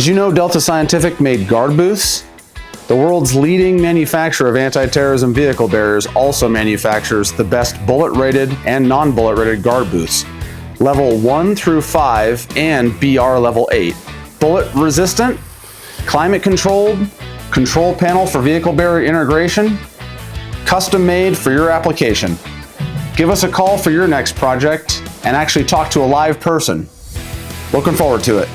Did you know Delta Scientific made guard booths? The world's leading manufacturer of anti-terrorism vehicle barriers also manufactures the best bullet-rated and non-bullet-rated guard booths, level 1 through 5 and BR level 8. Bullet resistant, climate controlled, control panel for vehicle barrier integration, custom made for your application. Give us a call for your next project and actually talk to a live person. Looking forward to it.